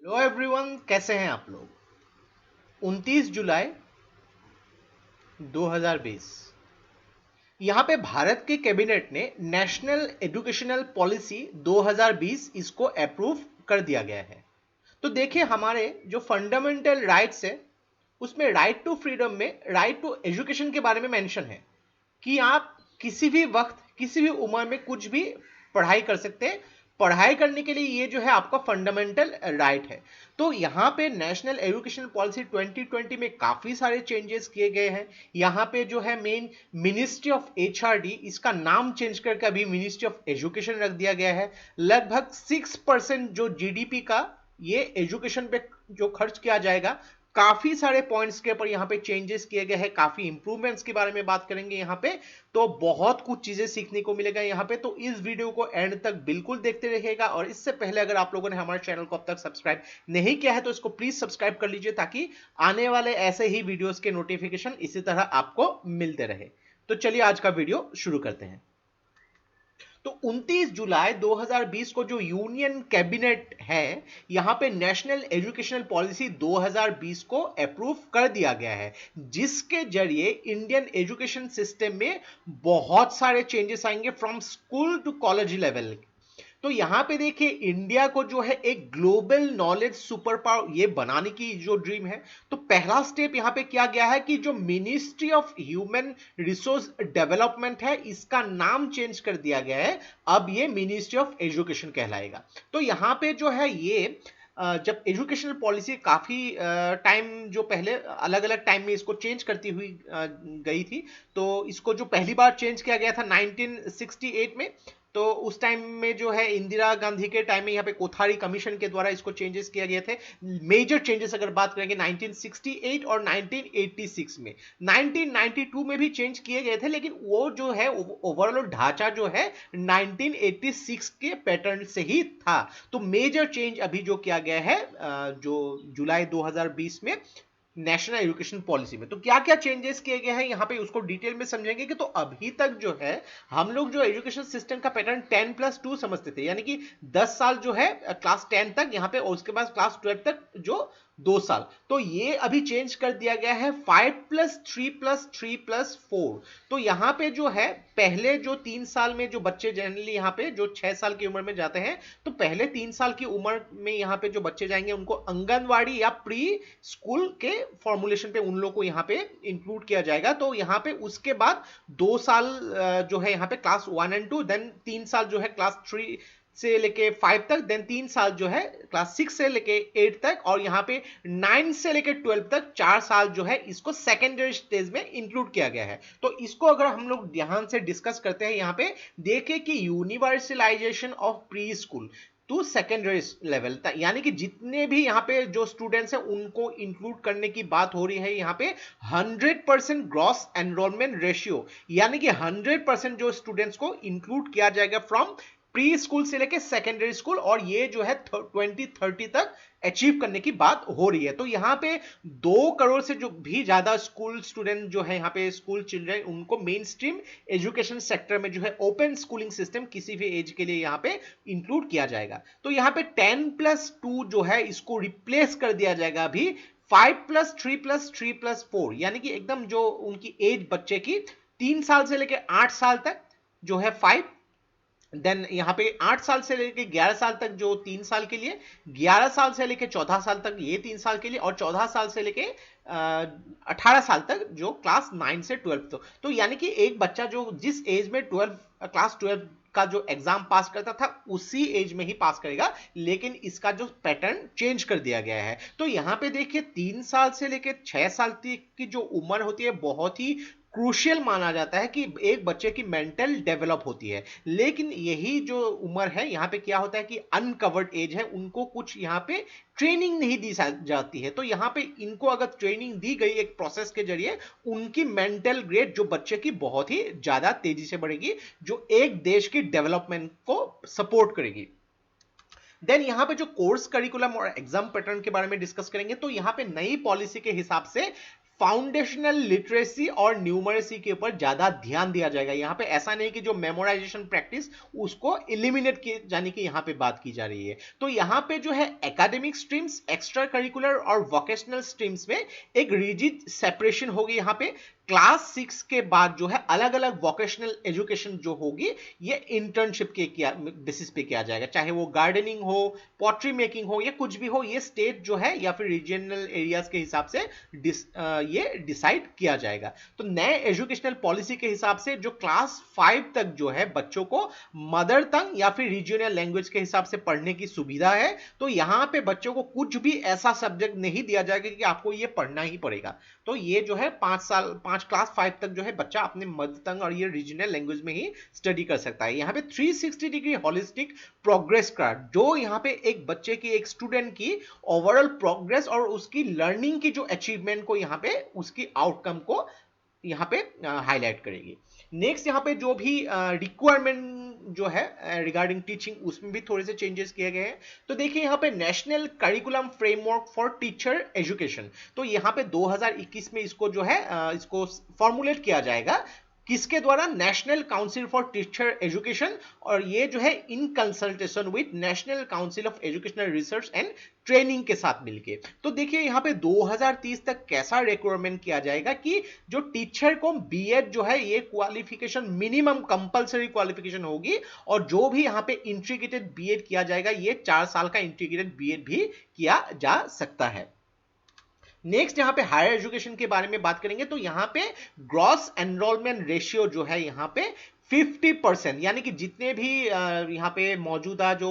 Hello everyone, कैसे हैं आप लोग। 29 जुलाई 2020 यहां पे भारत के कैबिनेट ने नेशनल एजुकेशनल पॉलिसी 2020 इसको अप्रूव कर दिया गया है। तो देखिए, हमारे जो फंडामेंटल राइट्स है उसमें राइट टू फ्रीडम में राइट टू एजुकेशन के बारे में मेंशन है कि आप किसी भी वक्त किसी भी उम्र में कुछ भी पढ़ाई कर सकते हैं। पढ़ाई करने के लिए ये जो है आपका फंडामेंटल राइट है। तो यहाँ पे नेशनल एजुकेशन पॉलिसी 2020 में काफी सारे चेंजेस किए गए हैं। यहाँ पे जो है मेन मिनिस्ट्री ऑफ एचआरडी, इसका नाम चेंज करके अभी मिनिस्ट्री ऑफ एजुकेशन रख दिया गया है। लगभग 6% जो जीडीपी का ये एजुकेशन पे जो खर्च किया जाएगा, काफी सारे पॉइंट्स के ऊपर यहाँ पे चेंजेस किए गए हैं। काफी इंप्रूवमेंट्स के बारे में बात करेंगे यहाँ पे। तो बहुत कुछ चीजें सीखने को मिलेगा यहाँ पे। तो इस वीडियो को एंड तक बिल्कुल देखते रहिएगा। और इससे पहले अगर आप लोगों ने हमारे चैनल को अब तक सब्सक्राइब नहीं किया है तो इसको प्लीज सब्सक्राइब कर लीजिए, ताकि आने वाले ऐसे ही वीडियोस के नोटिफिकेशन इसी तरह आपको मिलते रहे। तो चलिए आज का वीडियो शुरू करते हैं। तो 29 जुलाई 2020 को जो यूनियन कैबिनेट है, यहां पे नेशनल एजुकेशनल पॉलिसी 2020 को अप्रूव कर दिया गया है, जिसके जरिए इंडियन एजुकेशन सिस्टम में बहुत सारे चेंजेस आएंगे from school to college level. तो यहां पे देखिए, इंडिया को जो है एक ग्लोबल नॉलेज सुपर पावर ये बनाने की जो ड्रीम है, तो पहला स्टेप यहां पे किया गया है कि जो ministry of human resource development है, इसका नाम चेंज कर दिया गया है। अब ये मिनिस्ट्री ऑफ एजुकेशन कहलाएगा। तो यहां पे जो है ये जब एजुकेशनल पॉलिसी काफी टाइम जो पहले अलग अलग टाइम में इसको चेंज करती हुई गई थी, तो इसको जो पहली बार चेंज किया गया था 1968 में। तो उस टाइम में जो है इंदिरा गांधी के टाइम में यहाँ पे कोठारी कमीशन के द्वारा इसको चेंजेस किया गए थे। मेजर चेंजेस अगर बात करेंगे 1968 और 1986 में, 1992 में भी चेंज किए गए थे, लेकिन वो जो है ओवरऑल ढांचा जो है 1986 के पैटर्न से ही था। तो मेजर चेंज अभी जो किया गया है जो जुलाई 2020 में नेशनल एजुकेशन पॉलिसी में, तो क्या क्या चेंजेस किए गए हैं यहाँ पे उसको डिटेल में समझेंगे। कि तो अभी तक जो है हम लोग जो एजुकेशन सिस्टम का पैटर्न 10+2 समझते थे, यानी कि 10 साल जो है क्लास 10 तक यहाँ पे, और उसके बाद क्लास 12 तक जो 2 साल। तो ये अभी चेंज कर दिया गया है 5+3+3+4। तो यहाँ पे जो है पहले जो 3 साल में जो बच्चे जनरली यहाँ पे जो 6 साल की उम्र में जाते हैं, तो पहले 3 साल की उम्र में यहाँ पे जो बच्चे जाएंगे उनको आंगनवाड़ी या प्री स्कूल के फॉर्मुलेशन पे उन लोग को यहाँ पे इंक्लूड किया जाएगा। तो यहाँ पे उसके बाद 2 साल जो है यहाँ पे क्लास 1 और 2, देन 3 साल जो है क्लास 3 से लेके 5 तक, देन 3 साल जो है क्लास 6 से लेके 8 तक, और यहाँ पे 9 से लेके 12 तक 4 साल जो है इसको सेकेंडरी स्टेज में इंक्लूड किया गया है। तो इसको अगर हम लोग ध्यान से डिस्कस करते हैं यहाँ पे, देखें कि universalisation of pre school to secondary level, यानी कि जितने भी यहाँ पे जो स्टूडेंट्स हैं उनको इंक्लूड करने की बात हो रही है यहाँ पे 100% ग्रॉस एनरोलमेंट रेशियो, यानी कि 100% जो स्टूडेंट्स को इंक्लूड किया जाएगा फ्रॉम प्री स्कूल से लेके सेकेंडरी स्कूल, और ये जो है 2030 तक अचीव करने की बात हो रही है। तो यहाँ पे 2 करोड़ से जो भी ज्यादा स्कूल स्टूडेंट जो है यहाँ पे स्कूल चिल्ड्रन, उनको मेन स्ट्रीम एजुकेशन सेक्टर में जो है ओपन स्कूलिंग सिस्टम किसी भी एज के लिए यहाँ पे इंक्लूड किया जाएगा। तो यहाँ पे 10+2 जो है इसको रिप्लेस कर दिया जाएगा अभी 5+3+3+4, यानी कि एकदम जो उनकी एज बच्चे की 3 साल से लेके 8 साल तक जो है 5, देन यहाँ पे 8 साल से लेके 11 साल तक जो 3 साल के लिए, 11 साल से लेके 14 साल तक ये 3 साल के लिए, और 14 साल से लेके 18 साल तक जो क्लास 9 से 12। तो यानी कि एक बच्चा जो जिस एज में क्लास 12 का जो एग्जाम पास करता था उसी एज में ही पास करेगा, लेकिन इसका जो पैटर्न चेंज कर दिया गया है। तो यहाँ पे देखिए 3 साल से लेके 6 साल तक की जो उम्र होती है बहुत ही क्रूशियल माना जाता है कि एक बच्चे की मेंटल डेवलप होती है। लेकिन यही जो उम्र है यहाँ पे क्या होता है कि अनकवर्ड एज है, उनको कुछ यहाँ पे ट्रेनिंग नहीं दी जाती है। तो यहाँ पे इनको अगर ट्रेनिंग दी गई एक प्रोसेस के जरिए, उनकी मेंटल ग्रेड जो बच्चे की बहुत ही ज्यादा तेजी से बढ़ेगी, जो एक देश की डेवलपमेंट को सपोर्ट करेगी। देन यहाँ पे जो कोर्स करिकुलम और एग्जाम पैटर्न के बारे में डिस्कस करेंगे, तो यहाँ पे नई पॉलिसी के हिसाब से फाउंडेशनल लिटरेसी और न्यूमरेसी के ऊपर ज्यादा ध्यान दिया जाएगा। यहाँ पे ऐसा नहीं कि जो मेमोराइजेशन प्रैक्टिस उसको एलिमिनेट किए जाने की यहाँ पे बात की जा रही है। तो यहाँ पे जो है एकेडमिक स्ट्रीम्स, एक्स्ट्रा करिकुलर और वोकेशनल स्ट्रीम्स में एक रिजिड सेपरेशन होगी। यहाँ पे क्लास 6 के बाद जो है अलग अलग वोकेशनल एजुकेशन जो होगी ये इंटर्नशिप के बेसिस पे किया जाएगा, चाहे वो गार्डनिंग हो, पॉटरी मेकिंग हो या कुछ भी हो, ये स्टेट जो है या फिर रीजनल एरियाज के हिसाब से ये डिसाइड किया जाएगा। तो नए एजुकेशनल पॉलिसी के हिसाब से जो क्लास 5 तक जो है बच्चों को मदर टंग या फिर रीजनल लैंग्वेज के हिसाब से पढ़ने की सुविधा है। तो यहां पे बच्चों को कुछ भी ऐसा सब्जेक्ट नहीं दिया जाएगा कि आपको ये पढ़ना ही पड़ेगा। तो ये जो है 5 क्लास 5 तक जो है बच्चा अपने मदर टंग और ये रीजनल लैंग्वेज में ही स्टडी कर सकता है। यहाँ पे 360 डिग्री होलिस्टिक प्रोग्रेस कार्ड, जो यहाँ पे एक बच्चे की, एक स्टूडेंट की ओवरऑल प्रोग्रेस और उसकी लर्निंग की जो अचीवमेंट को यहाँ पे उसकी आउटकम को यहाँ पे हाईलाइट करेगी। नेक्स्ट यहाँ पे जो भी रिक्वायरमेंट जो है रिगार्डिंग टीचिंग उसमें भी थोड़े से चेंजेस किए गए हैं। तो देखिए यहाँ पे national curriculum framework for teacher education, तो यहाँ पे 2021 में इसको जो है इसको फॉर्मुलेट किया जाएगा। किसके द्वारा? National council for teacher education, और ये जो है in consultation with national council of educational research and training के साथ मिलके। तो देखिए यहाँ पे 2030 तक कैसा रिक्वायरमेंट किया जाएगा कि जो टीचर को बीएड जो है ये क्वालिफिकेशन मिनिमम कंपलसरी क्वालिफिकेशन होगी, और जो भी यहाँ पे इंटीग्रेटेड बीएड किया जाएगा ये 4 साल का इंटीग्रेटेड बीएड भी किया जा सकता है। नेक्स्ट यहाँ पे हायर एजुकेशन के बारे में बात करेंगे। तो यहाँ पे ग्रॉस एनरोलमेंट रेशियो जो है यहाँ पे 50%, यानी कि जितने भी यहाँ पे मौजूदा जो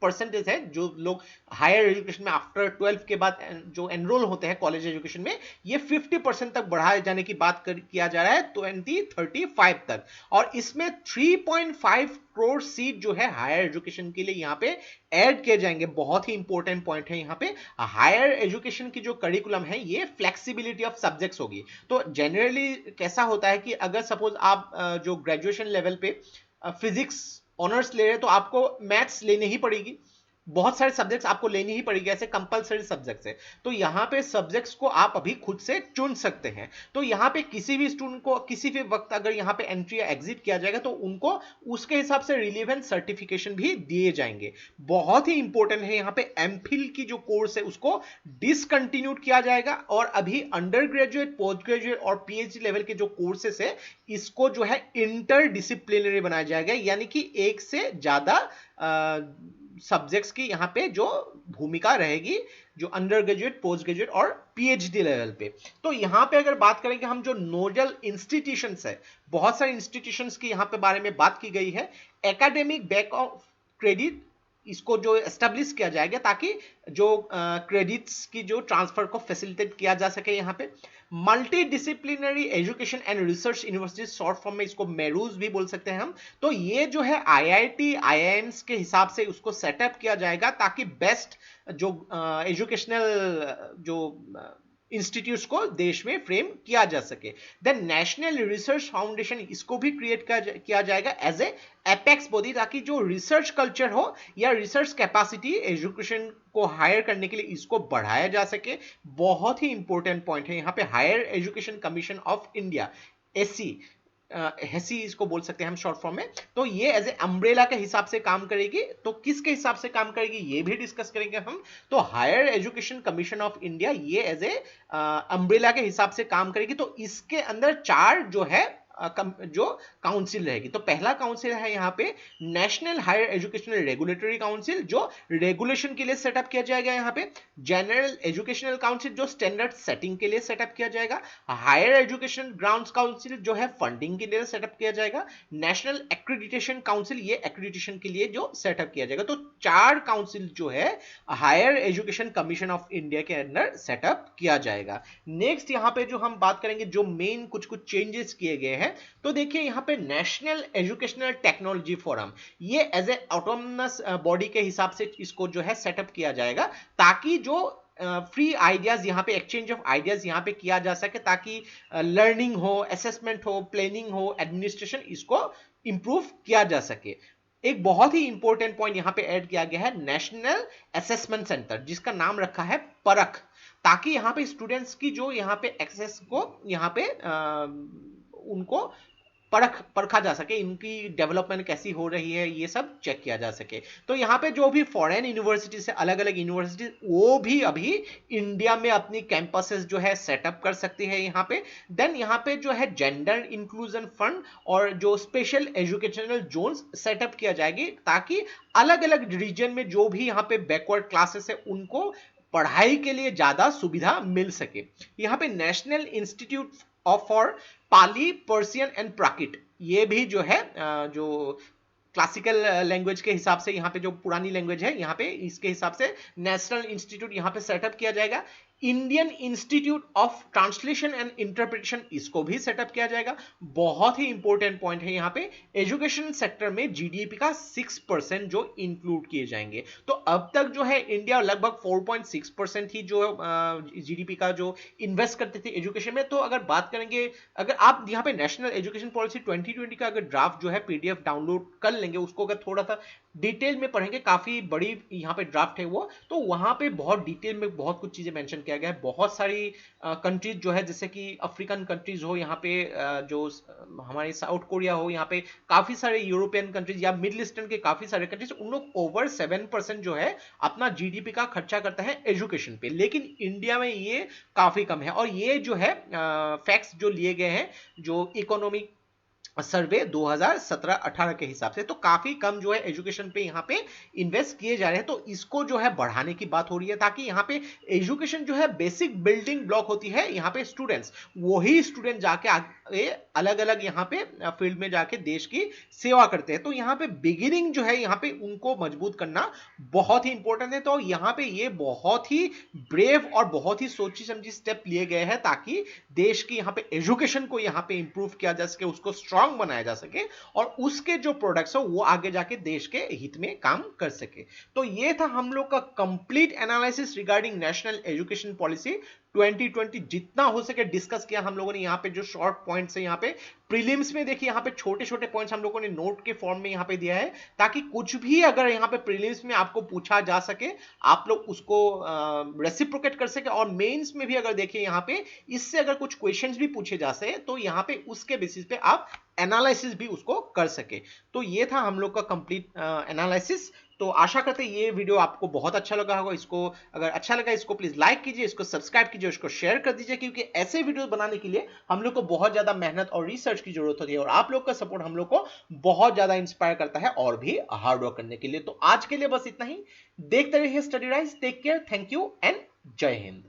परसेंटेज है, जो लोग हायर एजुकेशन में आफ्टर 12 के बाद जो एनरोल होते हैं कॉलेज एजुकेशन में, ये 50% तक बढ़ाए जाने की बात किया जा रहा है 2035 तक। और इसमें 3.5 करोड़ सीट जो है हायर एजुकेशन के लिए यहाँ पे ऐड किए जाएंगे। बहुत ही इंपॉर्टेंट पॉइंट है यहाँ पे। हायर एजुकेशन की जो करिकुलम है ये फ्लेक्सिबिलिटी ऑफ सब्जेक्ट्स होगी। तो जनरली कैसा होता है कि अगर सपोज आप जो ग्रेजुएशन लेवल पे फिजिक्स ऑनर्स ले रहे हैं तो आपको मैथ्स लेनी ही पड़ेगी, बहुत सारे सब्जेक्ट्स आपको लेनी ही पड़ेगी, ऐसे कंपलसरी सब्जेक्ट्स है। तो यहाँ पे सब्जेक्ट्स को आप अभी खुद से चुन सकते हैं। तो यहाँ पे किसी भी स्टूडेंट को किसी भी वक्त अगर यहाँ पे एंट्री या एग्जिट किया जाएगा तो उनको उसके हिसाब से रिलेवेंट सर्टिफिकेशन भी दिए जाएंगे। बहुत ही इंपॉर्टेंट है यहाँ पे एमफिल की जो कोर्स है उसको डिसकंटिन्यू किया जाएगा, और अभी अंडर ग्रेजुएट, पोस्ट ग्रेजुएट और पीएचडी लेवल के जो कोर्सेस है इसको जो है इंटर डिसिप्लिनरी बनाया जाएगा, यानी कि एक से ज्यादा सब्जेक्ट्स की यहाँ पे जो भूमिका रहेगी जो अंडर ग्रेजुएट, पोस्ट ग्रेजुएट और पीएचडी लेवल पे। तो यहाँ पे अगर बात करेंगे हम जो नोडल इंस्टीट्यूशंस है, बहुत सारे इंस्टीट्यूशंस की यहाँ पे बारे में बात की गई है। एकेडमिक बैंक ऑफ क्रेडिट इसको जो एस्टेब्लिश किया जाएगा ताकि जो क्रेडिट्स की जो ट्रांसफर को फैसिलिटेट किया जा सके। यहाँ पे multi disciplinary education and research university, short form में इसको मेरूज भी बोल सकते हैं हम। तो ये जो है आईआईटी, आईआईएम्स के हिसाब से उसको सेटअप किया जाएगा ताकि बेस्ट जो एजुकेशनल जो इंस्टीट्यूट्स को देश में फ्रेम किया जा सके। देन नेशनल रिसर्च फाउंडेशन, इसको भी क्रिएट किया जाएगा एज ए एपेक्स बॉडी, ताकि जो रिसर्च कल्चर हो या रिसर्च कैपेसिटी एजुकेशन को हायर करने के लिए इसको बढ़ाया जा सके। बहुत ही इंपॉर्टेंट पॉइंट है यहाँ पे higher education commission of India, SC, HECI इसको बोल सकते हैं हम शॉर्ट फॉर्म में। तो ये एज ए अम्ब्रेला के हिसाब से काम करेगी। तो किसके हिसाब से काम करेगी ये भी डिस्कस करेंगे हम। तो higher education commission of India ये एज ए अम्ब्रेला के हिसाब से काम करेगी। तो इसके अंदर 4 जो है जो काउंसिल रहेगी। तो पहला काउंसिल है यहाँ पे national higher educational regulatory council, जो रेगुलेशन के लिए सेटअप किया जाएगा। यहाँ पे जनरल एजुकेशनल काउंसिल जो स्टैंडर्ड सेटिंग के लिए सेटअप किया जाएगा। हायर एजुकेशन ग्राउंड्स काउंसिल जो है फंडिंग के लिए सेटअप किया जाएगा। नेशनल एक्रेडिटेशन काउंसिल ये एक्रेडिटेशन के लिए जो सेटअप किया जाएगा। तो 4 काउंसिल जो है higher education commission of India के अंदर सेटअप किया जाएगा। नेक्स्ट यहाँ पे जो हम बात करेंगे जो मेन कुछ चेंजेस किए गए हैं। तो देखिए यहाँ पे नेशनल एजुकेशनल टेक्नोलॉजी फोरम ये एज ए ऑटोनमस बॉडी के हिसाब से इसको जो है सेटअप किया जाएगा ताकि जो फ्री आइडियाज यहाँ पे एक्सचेंज ऑफ आइडियाज यहाँ पे किया जा सके, ताकि लर्निंग हो, असेसमेंट हो, प्लानिंग हो, एडमिनिस्ट्रेशन इसको इंप्रूव किया जा सके। एक बहुत ही इंपॉर्टेंट पॉइंट यहाँ पे ऐड किया गया है नेशनल असेसमेंट सेंटर, जिसका नाम रखा है परख। ताकि यहाँ पे स्टूडेंट्स की जो यहाँ पे एक्सेस को यहाँ पे उनको परखा जा सके, इनकी डेवलपमेंट कैसी हो रही है ये सब चेक किया जा सके। तो यहाँ पे जो भी फॉरेन यूनिवर्सिटी से अलग अलग यूनिवर्सिटी वो भी अभी इंडिया में अपनी कैंपसेस जो है सेटअप कर सकती है यहाँ पे। देन यहाँ पे जो है जेंडर इंक्लूजन फंड और जो स्पेशल एजुकेशनल जोन्स सेटअप किया जाएगी, ताकि अलग अलग रीजन में जो भी यहाँ पे बैकवर्ड क्लासेस है उनको पढ़ाई के लिए ज्यादा सुविधा मिल सके। यहाँ पे national institute of for Pali, Persian and Prakrit, ये भी जो है जो क्लासिकल लैंग्वेज के हिसाब से यहाँ पे जो पुरानी लैंग्वेज है यहाँ पे इसके हिसाब से नेशनल इंस्टीट्यूट यहाँ पे सेटअप किया जाएगा। Indian institute of translation and interpretation, इसको भी सेटअप किया जाएगा। बहुत ही इंपॉर्टेंट पॉइंट है यहाँ पे, एजुकेशन सेक्टर में जीडीपी का 6% जो इंक्लूड किए जाएंगे। तो अब तक जो है इंडिया लगभग 4.6% ही जो जीडीपी का जो इन्वेस्ट करते थे एजुकेशन में। तो अगर बात करेंगे, अगर आप यहाँ पे नेशनल एजुकेशन पॉलिसी 2020 का अगर ड्राफ्ट जो है पीडीएफ डाउनलोड कर लेंगे, उसको अगर थोड़ा सा डिटेल में पढ़ेंगे, काफी बड़ी यहाँ पे ड्राफ्ट है वो, तो वहां पे बहुत डिटेल में बहुत कुछ चीजें मेंशन किया गया है। बहुत सारी कंट्रीज जो है, जैसे कि अफ्रीकन कंट्रीज हो, यहाँ पे जो हमारे साउथ कोरिया हो, यहाँ पे काफी सारे यूरोपियन कंट्रीज या मिडिल ईस्टर्न के काफी सारे कंट्रीज, उन लोग ओवर 7% जो है अपना जीडीपी का खर्चा करता है एजुकेशन पे, लेकिन इंडिया में ये काफी कम है। और ये जो है फैक्ट्स जो लिए गए हैं जो इकोनॉमिक सर्वे 2017-18 के हिसाब से, तो काफी कम जो है एजुकेशन पे यहाँ पे इन्वेस्ट किए जा रहे हैं। तो इसको जो है बढ़ाने की बात हो रही है, ताकि यहाँ पे एजुकेशन जो है बेसिक बिल्डिंग ब्लॉक होती है यहाँ पे स्टूडेंट्स, वही स्टूडेंट जाके आगे अलग अलग यहाँ पे फील्ड में जाके देश की सेवा करते हैं। तो यहाँ पे बिगिनिंग जो है यहाँ पे उनको मजबूत करना बहुत ही इंपॉर्टेंट है। तो यहाँ पे ये बहुत ही ब्रेव और बहुत ही सोची समझी स्टेप लिए गए हैं, ताकि देश की यहाँ पे एजुकेशन को यहाँ पे इंप्रूव किया जा सके, उसको स्ट्रांग बनाया जा सके, और उसके जो प्रोडक्ट्स हो वो आगे जाके देश के हित में काम कर सके। तो ये था हम लोग का complete analysis regarding national education policy 2020। जितना हो सके डिस्कस किया हम लोगों ने। यहाँ पे जो शॉर्ट पॉइंट्स है यहाँ पे प्रीलिम्स में देखिए, यहाँ पे छोटे छोटे पॉइंट्स हम लोगों ने नोट के फॉर्म में यहाँ पे दिया है, ताकि कुछ भी अगर यहाँ पे प्रीलिम्स में आपको पूछा जा सके, आप लोग उसको रेसिप्रोकेट कर सके। और मेंस में भी अगर देखिए यहाँ पे इससे अगर कुछ क्वेश्चंस भी पूछे जा सके, तो यहाँ पे उसके बेसिस पे आप एनालिसिस भी उसको कर सके। तो ये था हम लोग का कंप्लीट एनालिसिस। तो आशा करते हैं ये वीडियो आपको बहुत अच्छा लगा होगा। इसको अगर अच्छा लगा, इसको प्लीज लाइक कीजिए, इसको सब्सक्राइब कीजिए, इसको शेयर कर दीजिए, क्योंकि ऐसे वीडियो बनाने के लिए हम लोग को बहुत ज्यादा मेहनत और रिसर्च की जरूरत होती है, और आप लोग का सपोर्ट हम लोग को बहुत ज्यादा इंस्पायर करता है और भी हार्ड वर्क करने के लिए। तो आज के लिए बस इतना ही। देखते रहिए study rise. Take care, thank you and जय हिंद।